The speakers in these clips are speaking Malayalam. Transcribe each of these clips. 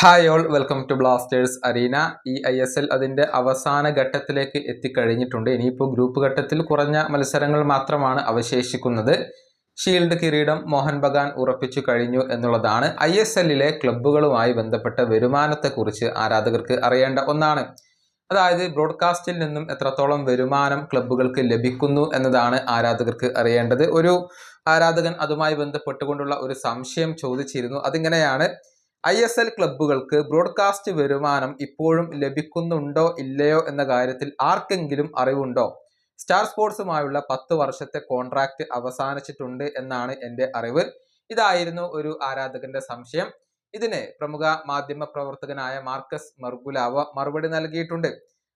Hi all, welcome to Blasters arena. ഈ ISL അതിൻ്റെ അവസാന ഘട്ടത്തിലേക്ക് എത്തിക്കഴിഞ്ഞിട്ടുണ്ട്. ഇനിയിപ്പോൾ ഗ്രൂപ്പ് ഘട്ടത്തിൽ കുറഞ്ഞ മത്സരങ്ങൾ മാത്രമാണ് അവശേഷിക്കുന്നത്. ഷീൽഡ് കിരീടം മോഹൻ ബഗാൻ ഉറപ്പിച്ചു കഴിഞ്ഞു എന്നുള്ളതാണ് ISLലെ ക്ലബ്ബുകളുമായി ബന്ധപ്പെട്ട വരുമാനത്തെക്കുറിച്ച് ആരാധകർക്ക് അറിയേണ്ട ഒന്നാണ്. അതായത് ബ്രോഡ്കാസ്റ്റിൽ നിന്നും എത്രത്തോളം വരുമാനം ക്ലബ്ബുകൾക്ക് ലഭിക്കുന്നു എന്നതാണ് ആരാധകർക്ക് അറിയേണ്ടത്. ഒരു ആരാധകൻ അതുമായി ബന്ധപ്പെട്ടുകൊണ്ടുള്ള ഒരു സംശയം ചോദിച്ചിരുന്നു. അതിങ്ങനെയാണ്: ISL ക്ലബ്ബുകൾക്ക് ബ്രോഡ്കാസ്റ്റ് വരുമാനം ഇപ്പോഴും ലഭിക്കുന്നുണ്ടോ ഇല്ലയോ എന്ന കാര്യത്തിൽ ആർക്കെങ്കിലും അറിവുണ്ടോ? സ്റ്റാർ സ്പോർട്സുമായുള്ള 10 വർഷത്തെ കോൺട്രാക്ട് അവസാനിച്ചിട്ടുണ്ട് എന്നാണ് എൻ്റെ അറിവ്. ഇതായിരുന്നു ഒരു ആരാധകന്റെ സംശയം. ഇതിന് പ്രമുഖ മാധ്യമ പ്രവർത്തകനായ മാർക്കസ് മർഗുലാവോ മറുപടി നൽകിയിട്ടുണ്ട്.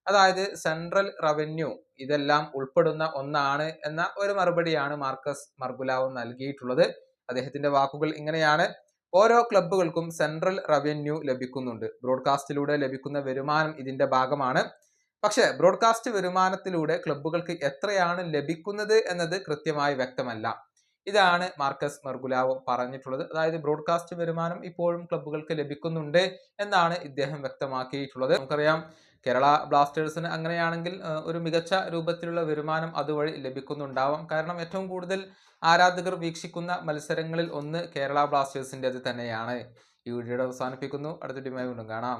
അതായത് സെൻട്രൽ റവന്യൂ ഇതെല്ലാം ഉൾപ്പെടുന്ന ഒന്നാണ് എന്ന ഒരു മറുപടിയാണ് മാർക്കസ് മർഗുലാവോ നൽകിയിട്ടുള്ളത്. അദ്ദേഹത്തിന്റെ വാക്കുകൾ ഇങ്ങനെയാണ്: ഓരോ ക്ലബ്ബുകൾക്കും സെൻട്രൽ റവന്യൂ ലഭിക്കുന്നുണ്ട്. ബ്രോഡ്കാസ്റ്റിലൂടെ ലഭിക്കുന്ന വരുമാനം ഇതിന്റെ ഭാഗമാണ്. പക്ഷേ ബ്രോഡ്കാസ്റ്റ് വരുമാനത്തിലൂടെ ക്ലബ്ബുകൾക്ക് എത്രയാണ് ലഭിക്കുന്നത് എന്നത് കൃത്യമായി വ്യക്തമല്ല. ഇതാണ് മാർക്കസ് മർഗുലാവോ പറഞ്ഞിട്ടുള്ളത്. അതായത് ബ്രോഡ്കാസ്റ്റ് വരുമാനം ഇപ്പോഴും ക്ലബ്ബുകൾക്ക് ലഭിക്കുന്നുണ്ട് എന്നാണ് ഇദ്ദേഹം വ്യക്തമാക്കിയിട്ടുള്ളത്. നമുക്കറിയാം, കേരള ബ്ലാസ്റ്റേഴ്സിന് അങ്ങനെയാണെങ്കിൽ ഒരു മികച്ച രൂപത്തിലുള്ള വരുമാനം അതുവഴി ലഭിക്കുന്നുണ്ടാവാം. കാരണം ഏറ്റവും കൂടുതൽ ആരാധകർ വീക്ഷിക്കുന്ന മത്സരങ്ങളിൽ ഒന്ന് കേരള ബ്ലാസ്റ്റേഴ്സിൻ്റെ അത് തന്നെയാണ്. ഈ വീഡിയോയുടെ അവസാനിപ്പിക്കുന്നു. അടുത്ത വീഡിയോയുമായി വീണ്ടും കാണാം.